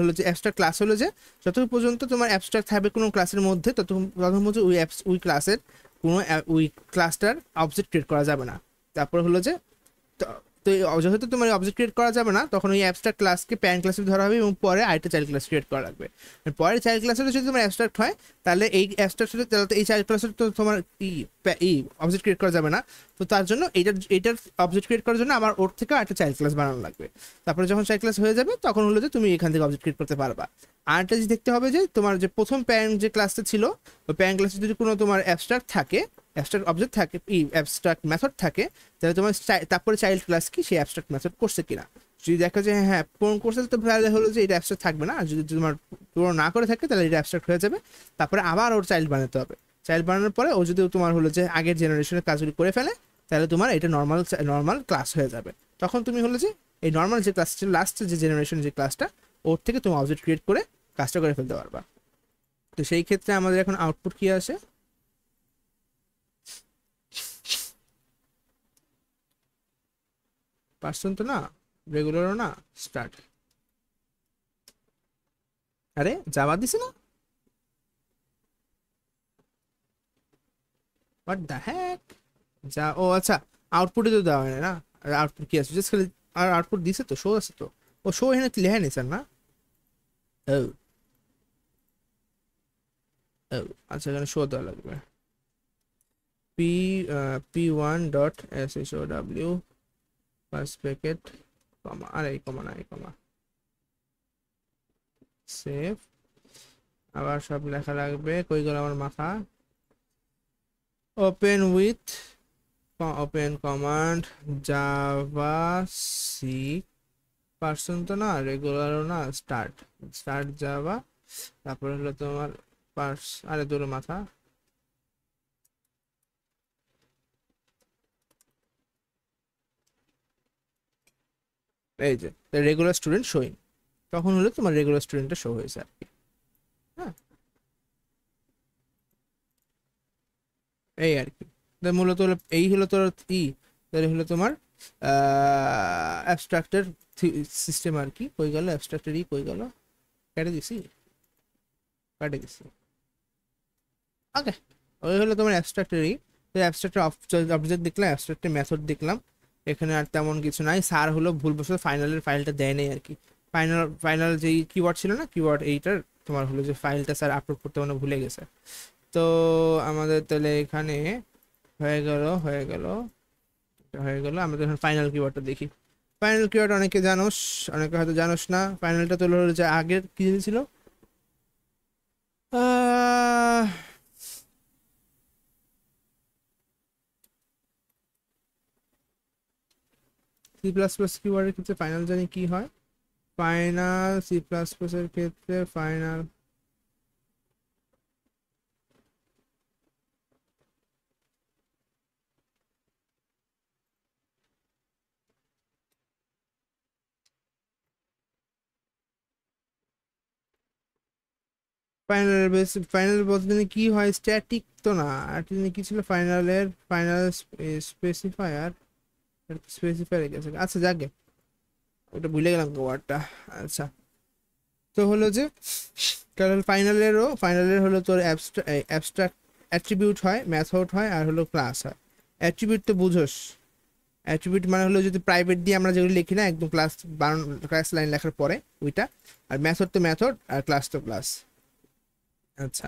হলো যে অ্যাবস্ট্রাক্ট ক্লাস হলো যে যতক্ষণ পর্যন্ত তোমার অ্যাবস্ট্রাক্ট থাকবে কোনো ক্লাসের মধ্যে, ততক্ষণ পর্যন্ত ওই ক্লাসের কোনো ওই ক্লাসটার অবজেক্ট ক্রিয়েট করা যাবে না। তারপর হলো যে তো যেহেতু তোমার অবজেক্ট ক্রিয়েট করা যাবে না, তখন ওই অ্যাবস্ট্রাক্ট ক্লাসকে প্যারেন্ট ক্লাসে ধরা হবে, এবং পরে আরেকটা চাইল্ড ক্লাস ক্রিয়েট করা লাগবে। পরে চাইল্ড ক্লাসে যদি তোমার অ্যাবস্ট্রাক্ট হয়, তাহলে এই অ্যাবস্ট্রাক্ট এই চাইল্ড ক্লাসে তো তোমার অবজেক্ট ক্রিয়েট করা যাবে না। তো তার জন্য এইটার অবজেক্ট ক্রিয়েট করার জন্য আমার ওর থেকে একটা চাইল্ড ক্লাস বানানো লাগবে। তারপরে যখন চাইল্ড ক্লাস হয়ে যাবে, তখন হলো যে তুমি এখান থেকে অবজেক্ট ক্রিয়েট করতে পারবা। আরেকটা জিনিস দেখতে হবে যে তোমার যে প্রথম প্যারেন্ট যে ক্লাসটা ছিল, ওই প্যারেন্ট ক্লাসে যদি কোনো তোমার অ্যাবস্ট্রাক্ট থাকে, অ্যাবস্ট্রাক্ট অবজেক্ট থাকে, অ্যাবস্ট্রাক্ট মেথড থাকে, তাহলে তোমার তারপরে চাইল্ড ক্লাস কি সেই অ্যাবস্ট্রাক্ট মেথড করছে কিনা, যদি দেখা যায় হ্যাঁ পূরণ করছে, তো তাহলে হলো যে এটা অ্যাবস্ট্রাক্ট থাকবে না, আর যদি তোমার পূরণ না করে থাকে তাহলে এটা অ্যাবস্ট্রাক্ট হয়ে যাবে। তারপরে আবার ওর চাইল্ড বানাতে হবে, চাইল্ড বানানোর পরে ও যদি তোমার হলো যে আগের জেনারেশনের কাজগুলি করে ফেলে, তাহলে তোমার এটা নর্মাল ক্লাস হয়ে যাবে। তখন তুমি হলো যে এই নর্মাল যে ক্লাস ছিল, লাস্ট যে জেনারেশনের যে ক্লাসটা, ওর থেকে তুমি অবজেক্ট ক্রিয়েট করে কাজটা করে ফেলতে পারবা। তো সেই ক্ষেত্রে আমাদের এখন আউটপুট কি আসে, পার্সন তো না, রেগুলারও না, স্টার্ট। আরে জাভা দিছে না, হোয়াট দ্য হ্যাক, যা ও আচ্ছা, আউটপুটে তো দেওয়া হয় না। আউটপুট কি আছে, জাস্ট খালি আর আউটপুট দিছে তো, শো আছে তো, ও শো এখানে লেখা নেই স্যার না। ও ও আচ্ছা, এখানে শো দেওয়া লাগবে, পি p1.show ফার্স্ট ব্র্যাকেট কমা, আর এই কমা না, এই কমা, সেভ, আবার সব লেখা লাগবে, কই গেল আমার মাথা, open with open command Java C person তো না, রেগুলারও না, স্টার্ট স্টার্ট যাবা, তারপর হলো তোমার পার্স, আরে দূরে মাথা, এই যে রেগুলার স্টুডেন্ট শোয়িং, তখন হলো তোমার রেগুলার স্টুডেন্টটা শো হয়েছে আর কি। হ্যাঁ, এই আর কি। মূলত হলো এই হলো তোর ই, তাহলে হলো তোমার অ্যাবস্ট্রাক্টের সিস্টেম আর কি। কই গেল অ্যাবস্ট্রাক্টের ই, কই গেল, কেটে দিছি, কেটে দিছি। ওকে, ওই হলো তোমার অ্যাবস্ট্রাক্টের ই। তো অ্যাবস্ট্রাক্টের অবজেক্ট দেখলাম, অ্যাবস্ট্রাক্টের মেথড দেখলাম, এখানে আর তেমন কিছু নাই। স্যার হলো ভুলবশত ফাইনালের ফাইলটা দেয় নাই আর কি। ফাইনাল যেই কিওয়ার্ড ছিল না, কিওয়ার্ড এইটার তোমার হলো যে ফাইলটা স্যার আপলোড করতে মানে ভুলে গেছে। তো আমাদের তাহলে এখানে হয়ে গেল, আমাদের এখন ফাইনাল কিওয়ার্ডটা দেখি। ফাইনাল কিওয়ার্ড অনেকে জানোস, অনেকে হয়তো জানোস না। ফাইনালটা তো হলো যে আগের কি জিনিস ছিল, সি প্লাস প্লাস কিওয়ার্ডের ক্ষেত্রে ফাইনাল জানি কি হয়। ফাইনাল সি প্লাস প্লাস এর ক্ষেত্রে ফাইনাল ফাইনাল বলতে জানি কি হয়, স্ট্যাটিক তো না, আর জানি কি ছিল ফাইনালের, ফাইনাল স্পেসিফায়ার, স্পেসিফায়ার গেছে, আচ্ছা যাকে ওটা ভুলে গেলাম ওয়ার্ডটা। আচ্ছা, তো হলো যে কারণ ফাইনালের হলো তোর অ্যাবস্ট্রাক্ট অ্যাট্রিবিউট হয়, মেথড হয়, আর হলো ক্লাস হয়। অ্যাট্রিবিউট তো বুঝোস, অ্যাট্রিবিউট মানে হলো যদি প্রাইভেট দিয়ে আমরা যেগুলো লিখি না একদম ক্লাস লাইন লেখার পরে ওইটা। আর মেথড তো মেথড, আর ক্লাস তো ক্লাস। আচ্ছা,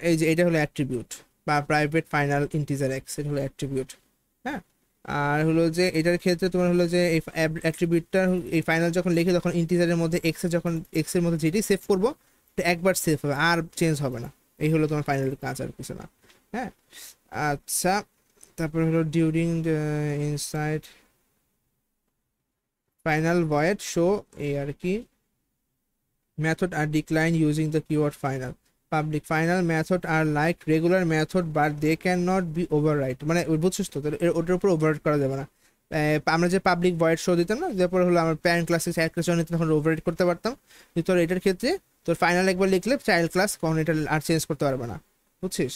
এই যে এটা হলো অ্যাট্রিবিউট বা প্রাইভেট ফাইনাল ইন্টিজার এক্স, এটা হলো অ্যাট্রিবিউট। হ্যাঁ, আর হলো যে এটার ক্ষেত্রে তোমার হলো যে এই অ্যাট্রিবিউটটা, এই ফাইনাল যখন লিখে তখন ইন্টিজারের মধ্যে এক্সের, যখন এক্সের মধ্যে যেটি সেভ করবো একবার সেভ হবে, আর চেঞ্জ হবে না। এই হলো তোমার ফাইনাল কাজ, আর কিছু না। হ্যাঁ, আচ্ছা, তারপরে হলো during inside final void show, এই আর কি। Method are decline using the keyword final. Public final method are like regular method but they can not be overwrite, মানে বুঝছিস তো, ওটার উপর ওভাররাইট করা যাবে না। আমরা যে পাবলিক ভয়েড শো দিতাম না, তারপরে হলো আমার প্যারেন্ট ক্লাসে চাইল্ড ক্লাস নিতে, তখন ওভাররাইট করতে পারতাম। কিন্তু তোর এটার ক্ষেত্রে তোর ফাইনাল একবার লিখলে চাইল্ড ক্লাস কখন এটা আর চেঞ্জ করতে পারবে না, বুঝছিস।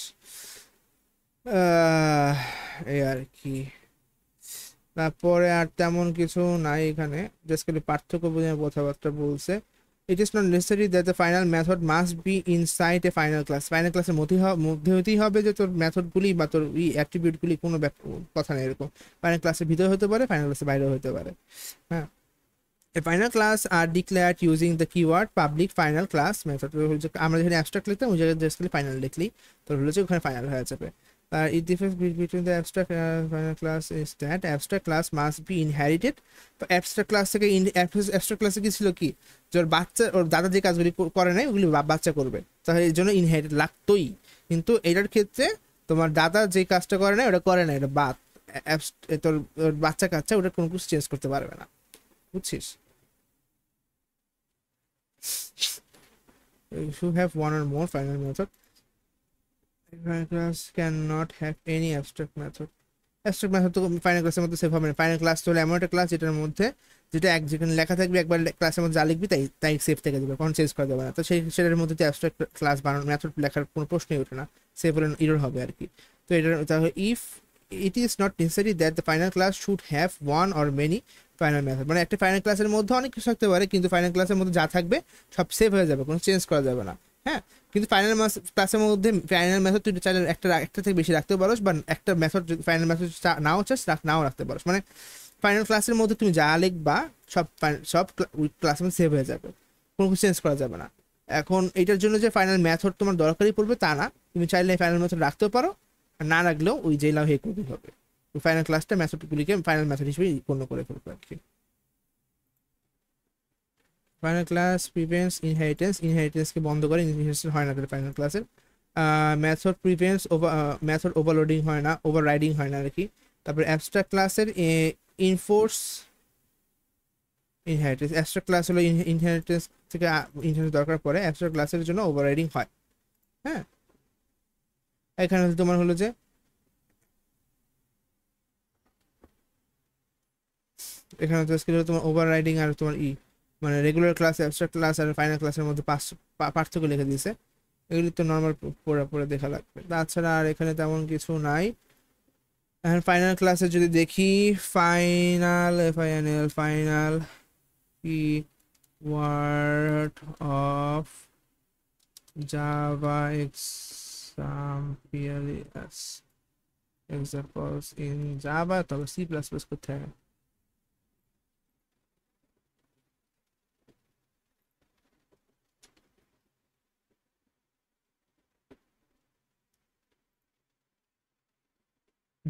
এই আর কি। তারপরে আর তেমন কিছু নাই এখানে, জাস্ট খালি পার্থক্য বুঝে কথাবার্তা বলছে। It is not necessary that the final method must be inside A final class. Final ক্লাসের মধ্যে হতেই হবে যে তোর মেথডগুলি বা তোর অ্যাট্রিবিউটগুলি কোনো কথা নেই এরকম। ফাইনাল ক্লাসের ভিতরে হতে পারে, ফাইনাল ক্লাসের বাইরেও হতে পারে। হ্যাঁ, a final class are declared using the keyword public final class method. আমরা যেখানে অ্যাবস্ট্রাক্ট লিখতাম ওই জায়গায় জাস্ট খালি ফাইনাল লিখলি তোর হলো যে ওখানে ফাইনাল হয়ে যাবে। It differs between the abstract final class is that abstract class must be inherited. তো abstract class থেকে abstract class কি ছিল, কি যে ওর বাচ্চা, ওর দাদা যে কাজগুলি করে নাই ওগুলি বাচ্চা করবে, তাহলে এই জন্য ইনহেরিটেড লাগতোই। কিন্তু এটার ক্ষেত্রে তোমার দাদা যে কাজটা করে না ওটা করে না, এটা তোর বাচ্চা কাচ্চা ওটা কোনো কিছু চেঞ্জ করতে পারবে না, বুঝছিস। You have one or more final method. Final class cannot have any abstract method. Abstract method তো ফাইনাল ক্লাসের মধ্যে সেভ হবে না। ফাইনাল ক্লাস তো হলো এমন একটা ক্লাস যেটার মধ্যে যেখানে লেখা থাকবে, একবার ক্লাসের মধ্যে যা লিখবি তাই তাই সেভ থেকে যাবে, কোনো চেঞ্জ করা যাবে না। তো সেটার মধ্যে অ্যাবস্ট্রাক্ট ক্লাস বানানো মেথড লেখার কোনো প্রশ্নই ওঠে না, সেভ হলে ইরর হবে আর কি। তো এটার তাহলে if it is not necessary that the final class should have one or many final method, মানে একটা ফাইনাল ক্লাসের মধ্যে অনেক কিছু থাকতে পারে, কিন্তু ফাইনাল ক্লাসের মধ্যে যা থাকবে সব সেভ হয়ে যাবে, কোনো চেঞ্জ করা যাবে না। হ্যাঁ, কিন্তু ফাইনাল ক্লাসের মধ্যে ফাইনাল মেথড তুই চাইলে একটা থেকে বেশি রাখতে পারোস, বা একটা মেথড ফাইনাল মেথড নাও চাস নাও রাখতে পারোস। মানে ফাইনাল ক্লাসের মধ্যে তুমি যা লিখবা সব সব ক্লাসের মধ্যে সেভ হয়ে যাবে, কোনো কিছু চেঞ্জ করা যাবে না। এখন এটার জন্য যে ফাইনাল মেথড তোমার দরকারই পড়বে তা না, তুমি চাইলে ফাইনাল মেথড রাখতেও পারো, আর না রাখলেও ওই যে লাভ হে করতেই হবে। ফাইনাল ক্লাসটা মেথডগুলিকে ফাইনাল মেথড হিসেবে গণ্য করে ফেলবে আর কি। ফাইনাল ক্লাস প্রিভেন্টস ইনহেরিটেন্সকে বন্ধ করে, ইনহেরিটেন্স হয় না তাহলে ফাইনাল ক্লাসের। মেথড প্রিভেন্টস মেথড ওভারলোডিং হয় না, ওভাররাইডিং হয় না আর কি। তারপরে অ্যাবস্ট্রাক্ট ক্লাসের ইনফোর্স ইনহেরিটেন্স অ্যাবস্ট্রাক্ট ক্লাস হলো ইনহেরিটেন্স থেকে ইনহেরিটেন্স দরকার পড়ে অ্যাবস্ট্রাক্ট ক্লাসের জন্য ওভাররাইডিং হয়। হ্যাঁ, এখানে তোমার হলো যে এখানে তো স্কিল হলো তোমার ওভাররাইডিং আর তোমার মানে রেগুলার ক্লাস অ্যাবস্ট্রাক্ট ক্লাস আর ফাইনাল ক্লাসের মধ্যে পার্থক্য লিখে দিয়েছে। এগুলি তো নর্মাল পড়ে পড়ে দেখা লাগবে, তাছাড়া আর এখানে তেমন কিছু নাই। এখন ফাইনাল ক্লাসে যদি দেখি, final final final keyword of Java examples in Java, তবে সি প্লাস প্লাস কোথায়?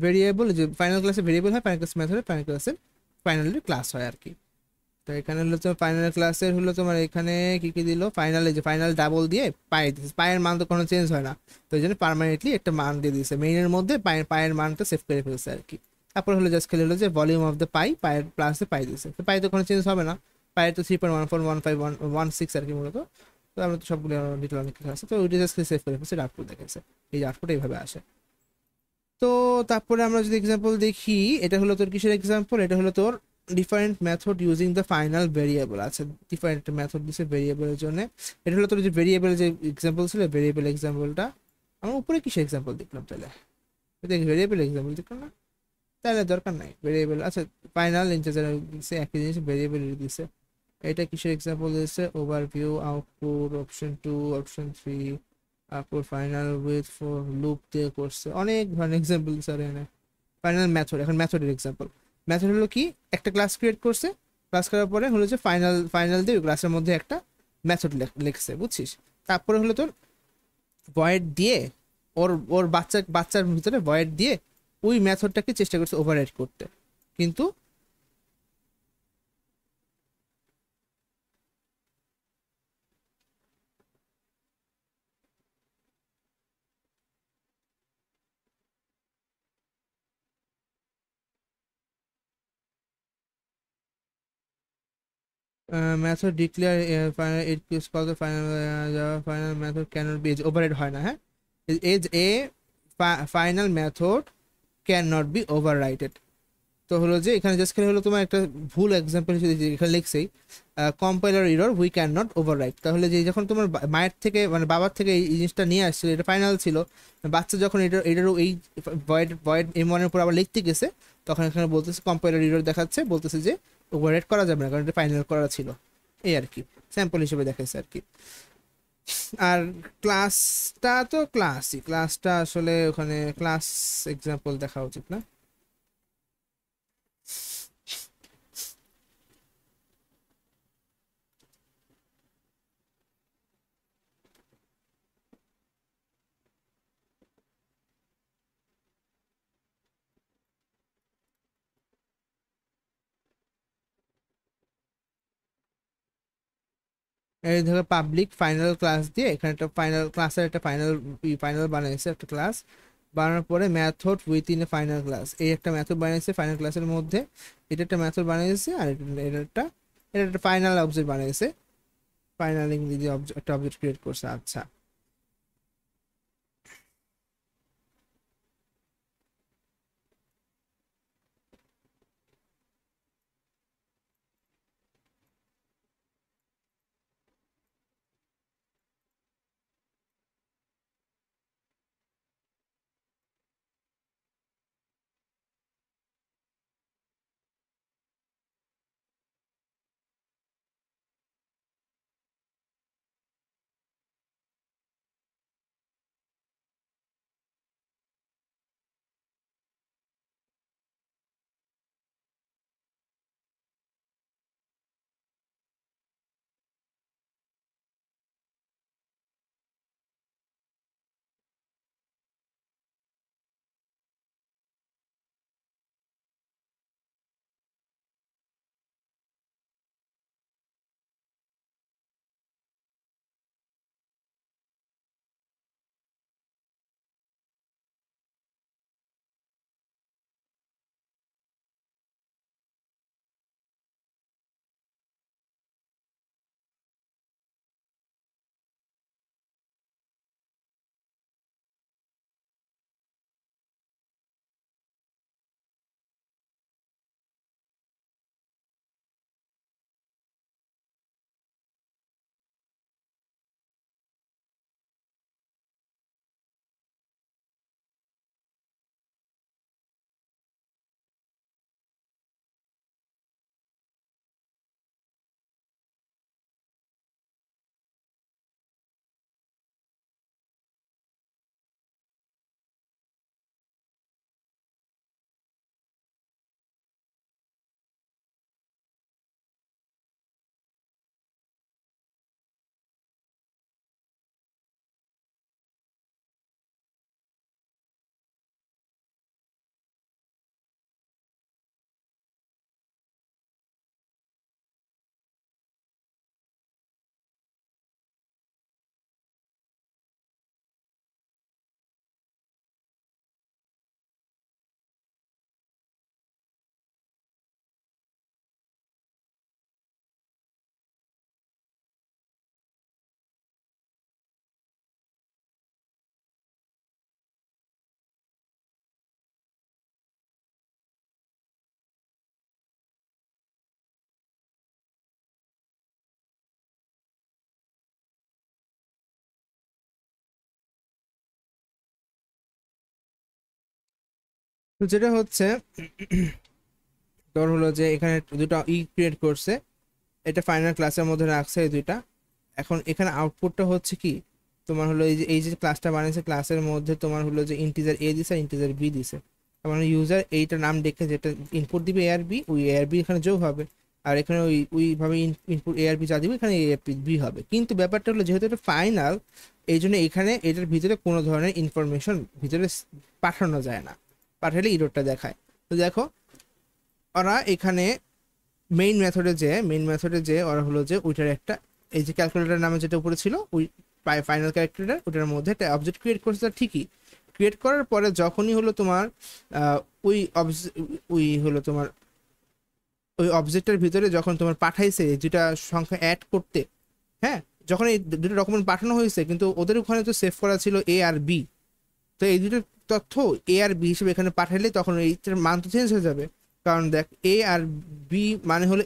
ভেরিয়েবল, যে ফাইনাল ক্লাসে ভেরিয়েবল হয়, ফাইনাল ক্লাস মেথড হয়, ফাইনাল ক্লাসে ফাইনালি ক্লাস হয় আর কি। তো এখানে হলো তোমার ফাইনাল ক্লাসের হলো তোমার এখানে কি কি দিল, ফাইনালে যে ফাইনাল ডাবল দিয়ে পায়ে দিচ্ছে, পায়ের মান তো কোনো চেঞ্জ হয় না, তো এই জন্য পার্মানেন্টলি একটা মান দিয়ে দিয়েছে মেইনের মধ্যে, পায়ের মানটা সেভ করে ফেলছে আর কি। তারপর হলো জাস্ট খেলে হলো যে ভলিউম অফ দ্য পায়ের প্লাসে পাই দিয়েছে, তো পাই তো কোনো চেঞ্জ হবে না, পায়ের তো 3.141516 আর কি মূলত। তো আমরা তো সবগুলো ডিটেল অনেক কিছু আছে, তো ওইটা জাস্ট সেভ করে ফেলছে, আউটপুট দেখেছে, এই আউটপুট এইভাবে আসে। তো তারপরে আমরা যদি এক্সাম্পল দেখি, এটা হলো তোর কিসের এক্সাম্পল, এটা হলো তোর different method using the final variable. আচ্ছা, ডিফারেন্ট মেথড দিচ্ছে ভেরিয়েবলের জন্য। এটা হলো তোর যে ভেরিয়েবল যে এক্সাম্পল ছিল, ভেরিয়েবল এক্সাম্পলটা আমরা উপরে কিসের এক্সাম্পল দেখলাম তাহলে, ভেরিয়েবল এক্সাম্পল দেখলাম না, তাহলে দরকার নাই ভেরিয়েবল। আচ্ছা, ফাইনাল ইন্টিজার দিচ্ছে, একই জিনিস ভেরিয়েবল দিচ্ছে। এটা কিসের এক্সাম্পল দিচ্ছে, ওভারভিউ, আউটপুট, অপশন 2, অপশন 3, তারপর ফাইনাল উইথ ফর লুপ দিয়ে করছে, অনেক ধরনের এক্সাম্পল স্যার এখানে। ফাইনাল মেথড, এখন মেথডের এক্সাম্পল। মেথড হলো কি, একটা ক্লাস ক্রিয়েট করছে, ক্লাস করার পরে হলো যে ফাইনাল দিয়ে ক্লাসের মধ্যে একটা মেথড লিখছে, বুঝছিস। তারপরে হলো তোর ভয়েড দিয়ে ওর ওর বাচ্চার ভিতরে ভয়েড দিয়ে ওই মেথডটাকে চেষ্টা করছে ওভাররাইড করতে, কিন্তু method declare it is call the final final method cannot be override হয় না। হ্যাঁ, as a final method can not be overwritten. তো হলো যে এখানে জাস্ট খালি হলো তোমার একটা ভুল এক্সাম্পল হিসেবে এখানে লিখছেই compiler error we can not overwrite. তাহলে যে যখন তোমার মায়ের থেকে মানে বাবার থেকে এই জিনিসটা নিয়ে আসছিল, এটা ফাইনাল ছিল, বাচ্চা যখন এটারও এই ভয়েড M1 এর উপর আবার লিখতে গেছে, তখন এখানে বলতেছে কম্পাইলার এরর দেখাচ্ছে, বলতেছে যে ওভাররাইট করা যাবে না কারণ এটা ফাইনাল করা ছিল, এই আর কি স্যাম্পল হিসেবে দেখাচ্ছে আর কি। আর ক্লাসটা তো ক্লাসই, ক্লাসটা আসলে ওখানে ক্লাস এক্সাম্পল দেখা উচিত না। এই ধরো পাবলিক ফাইনাল ক্লাস দিয়ে এখানে একটা ফাইনাল ক্লাসের একটা ফাইনাল ফাইনাল বানিয়েছে, একটা ক্লাস বানানোর পরে method within a final class, এই একটা মেথড বানিয়েছে ফাইনাল ক্লাসের মধ্যে, এটা একটা মেথড বানিয়েছে, আর এটা একটা ফাইনাল অবজেক্ট বানিয়েছে, ফাইনালিং দিয়ে একটা অবজেক্ট ক্রিয়েট করছে। আচ্ছা। তো যেটা হচ্ছে তোর হলো যে এখানে দুটো ক্রিয়েট করছে, এটা ফাইনাল ক্লাসের মধ্যে রাখছে এই দুইটা। এখন এখানে আউটপুটটা হচ্ছে কি তোমার হলো এই যে ক্লাসটা বানিয়েছে, ক্লাসের মধ্যে তোমার হলো যে ইন্টিজার এ দিছে ইন্টিজার বি দিছে। তার মানে ইউজার এইটা নাম দেখে যেটা ইনপুট দিবে এ আর বি, ওই এ আর বি এখানে যোগ হবে। আর এখানে ওইভাবে ইনপুট এ আর বি যা দিবে এখানে এ আর বি হবে। কিন্তু ব্যাপারটা হলো যেহেতু এটা ফাইনাল, এই জন্য এখানে এটার ভিতরে কোনো ধরনের ইনফরমেশন ভিতরে পাঠানো যায় না, পাঠালে ইরোরটা দেখায়। তো দেখো ওরা এখানে মেইন মেথডে যে ওরা হলো যে ওইটার একটা এই যে ক্যালকুলেটর নামে যেটা উপরে ছিল ওই ফাইনাল ক্যালকুলেটর, ওটার মধ্যে একটা অবজেক্ট ক্রিয়েট করছে। তার ঠিকই ক্রিয়েট করার পরে যখনই হলো তোমার ওই ওই হলো তোমার ওই অবজেক্টের ভিতরে যখন তোমার পাঠাইছে যেটা সংখ্যা অ্যাড করতে, হ্যাঁ, যখন এই দুটো ডকুমেন্ট পাঠানো হয়েছে কিন্তু ওদের ওখানে তো সেভ করা ছিল এ আর বি, তো এই দুটো তথ্য এ আর বি হিসেবে এখানে পাঠালে তখন এইটার মান তো চেঞ্জ হয়ে যাবে। কারণ দেখ এ আর বি মানে হলো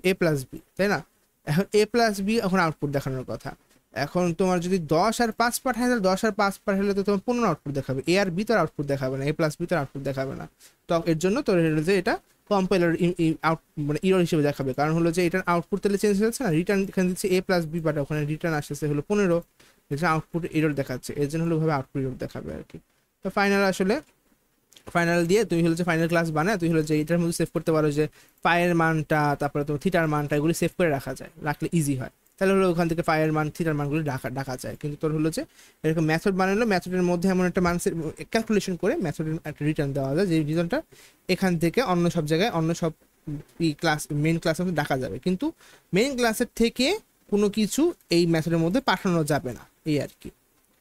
এ প্লাস বি, তাই না? এখন এ প্লাস বি এখন আউটপুট দেখানোর কথা। এখন তোমার যদি 10 আর 5 পাঠায় তাহলে 10 আর 5 পাঠালে তো তোমার 15 আউটপুট দেখাবে, এ আর বি তোর আউটপুট দেখাবে না, এ প্লাস বি তোর আউটপুট দেখাবে না। তো এর জন্য তোর হলো যে এটা কম্পাইলার আউট মানে ইরর হিসেবে দেখাবে। কারণ হলো যে এটার আউটপুট তাহলে চেঞ্জ হয়ে যাচ্ছে না, রিটার্ন এখানে দিচ্ছে এ প্লাস বি, বাট ওখানে রিটার্ন আসতেছে হলো 15, যেটা আউটপুট এরর দেখাচ্ছে, এর জন্য হলো ভাবে আউটপুট এরর দেখাবে আর কি। তো ফাইনাল দিয়ে তুমি হলো যে ফাইনাল ক্লাস বানায় তুই হলো যে এটার মধ্যে সেভ করতে পারো যে পায়ের মানটা, তারপরে তোমার থিটার মানটা, এগুলি সেভ করে রাখা যায়, রাখলে ইজি হয়। তাহলে হলো ওখান থেকে পায়ের মান থিটার মানগুলি ডাকা যায়। কিন্তু তোর হলো যে এরকম মেথড বানালো, মেথডের মধ্যে এমন একটা মান ক্যালকুলেশন করে মেথডের একটা রিটার্ন দেওয়া যায়, যে রিটার্নটা এখান থেকে অন্য সব জায়গায় অন্য সব ক্লাস মেইন ক্লাসের মধ্যে ডাকা যাবে, কিন্তু মেইন ক্লাসের থেকে কোনো কিছু এই মেথডের মধ্যে পাঠানো যাবে না, এই আর কি।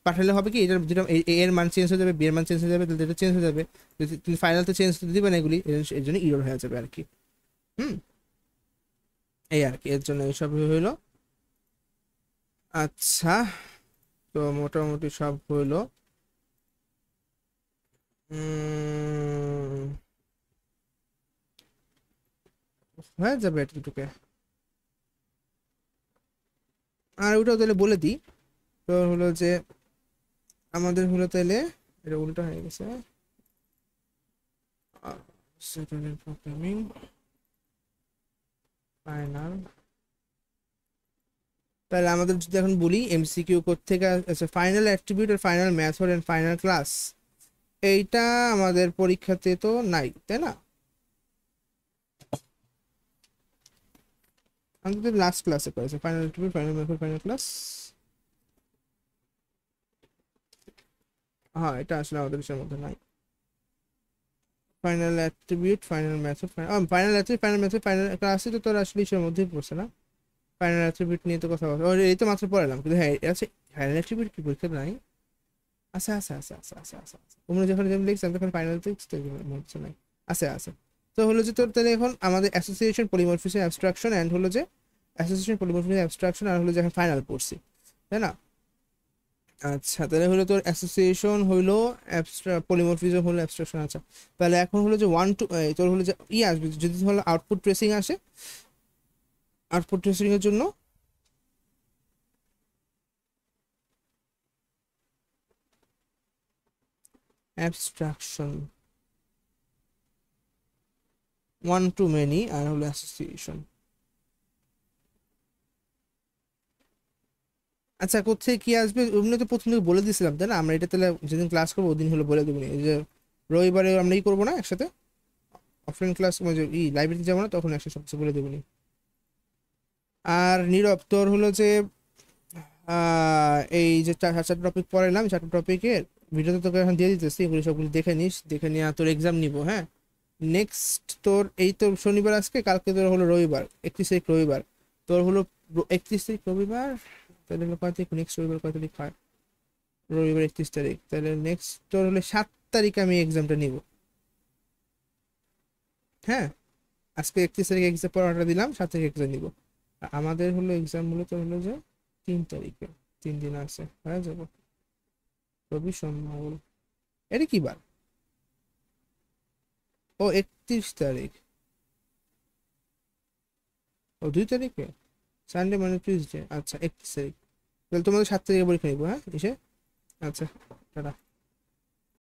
পাঠালে হবে কি এটার যেটা এর মান চেঞ্জ হয়ে যাবে, বি এর মান চেঞ্জ হয়ে যাবে, তাহলে এটা চেঞ্জ হয়ে যাবে। যদি তুমি ফাইনাল তো চেঞ্জ দিবে না এগুলি, এর জন্য ইরর হয়ে যাবে আর কি। হুম, এই আর কি, এর জন্য এইসব হইলো। আচ্ছা, তো মোটামুটি সব হইলো। হয়ে যাবে এটুকুকে। আর ওটাও তাহলে বলে দিই, তো হলো যে আমাদের হলো তাহলে এটা উল্টা হয়ে গেছে। প্রোগ্রামিং ফাইনাল, তাহলে আমাদের যদি এখন বলি এমসিকিউ কোড থেকে আছে ফাইনাল অ্যাট্রিবিউট আর final method and final class, এইটা আমাদের পরীক্ষাতে তো নাই, তাই না? আমাদের লাস্ট ক্লাসে করেছে final attribute final method final class. হ্যাঁ, এটা আসলে আমাদের বিষয়ের মধ্যে নাই। Final attribute final method final attribute final method final ক্লাসে তো তোর আসলে বিষয়ের মধ্যেই পড়ছে না। ফাইনাল অ্যাট্রিবিউট নিয়ে তো কথা বলছে, এই তো মাত্র পড়ালাম, কিন্তু হ্যাঁ আছে ফাইনাল অ্যাট্রিবিউট কি পরীক্ষা নাই? আচ্ছা আচ্ছা আচ্ছা আচ্ছা আচ্ছা আচ্ছা আচ্ছা, তোমরা যখন লিখছেন তখন ফাইনাল তো মনে নাই। আছে আছে। তো হলো যে তোর তাহলে এখন আমাদের অ্যাসোসিয়েশন পলিমরফিজম অ্যাবস্ট্রাকশন এন্ড হলো যে অ্যাসোসিয়েশন পলিমরফিজম অ্যাবস্ট্রাকশন আর হলো যে এখন ফাইনাল পড়ছি, তাই না? আচ্ছা, তাহলে হলো তোর অ্যাসোসিয়েশন হইলো পলিমরফিজম হলো অ্যাবস্ট্রাকশন। আচ্ছা, তাহলে এখন হলো যে ওয়ান টু তোর হলো যে আসবে যদি হলো আউটপুট ট্রেসিং আসে, আউটপুট ট্রেসিং এর জন্য অ্যাবস্ট্রাকশন, ওয়ান টু মেনি আর হলো অ্যাসোসিয়েশন। আচ্ছা, কোথায় কি আসবে এমনি তো প্রথম থেকে বলে দিয়েছিলাম, তাই না? আমরা এটা তাহলে যেদিন ক্লাস করবো ওদিন হলো বলে দেবো, এই যে রবিবারে আমরা করবো না একসাথে অফলাইন ক্লাস, লাইব্রেরিতে যাবো না তখন একসাথে সব কিছু বলে দেবো। আর নীরব তোর হলো যে এই যে চারটা টপিক পড়াইলাম, চারটা টপিকের ভিডিও তো তোকে এখন দিয়ে দিতেছি, এগুলো সবগুলো দেখে নিস, দেখে নিয়ে তোর এক্সাম নিব। হ্যাঁ, নেক্সট তোর এই তো শনিবার আজকে, কালকে তোর হলো রবিবার 31 তারিখ রবিবার, তোর হলো 31 তারিখ রবিবার, তাহলে হলো কয় তারিখ নেক্সট রবিবার, কয় তারিখ হয় রবিবার 31 তারিখ, তাহলে নেক্সট তোর হলো 7 তারিখ আমি এক্সামটা নিব। হ্যাঁ, আজকে 31 তারিখ এক্সাম পড়াটা দিলাম, 7 তারিখ এক্সাম নিব। আর আমাদের হলো এক্সাম হলো তোর হলো যে 3 তারিখে, 3 দিন আছে, হয়ে যাবো। রবি সোম মঙ্গল, এটা কি বার? ও 31 তারিখ, ও 2 তারিখে, সানডে মানে টিউসডে। আচ্ছা, 31 তারিখ, তাহলে তোমাদের 7 তারিখে পরীক্ষা নিবো। হ্যাঁ, এসে আচ্ছা, টাটা।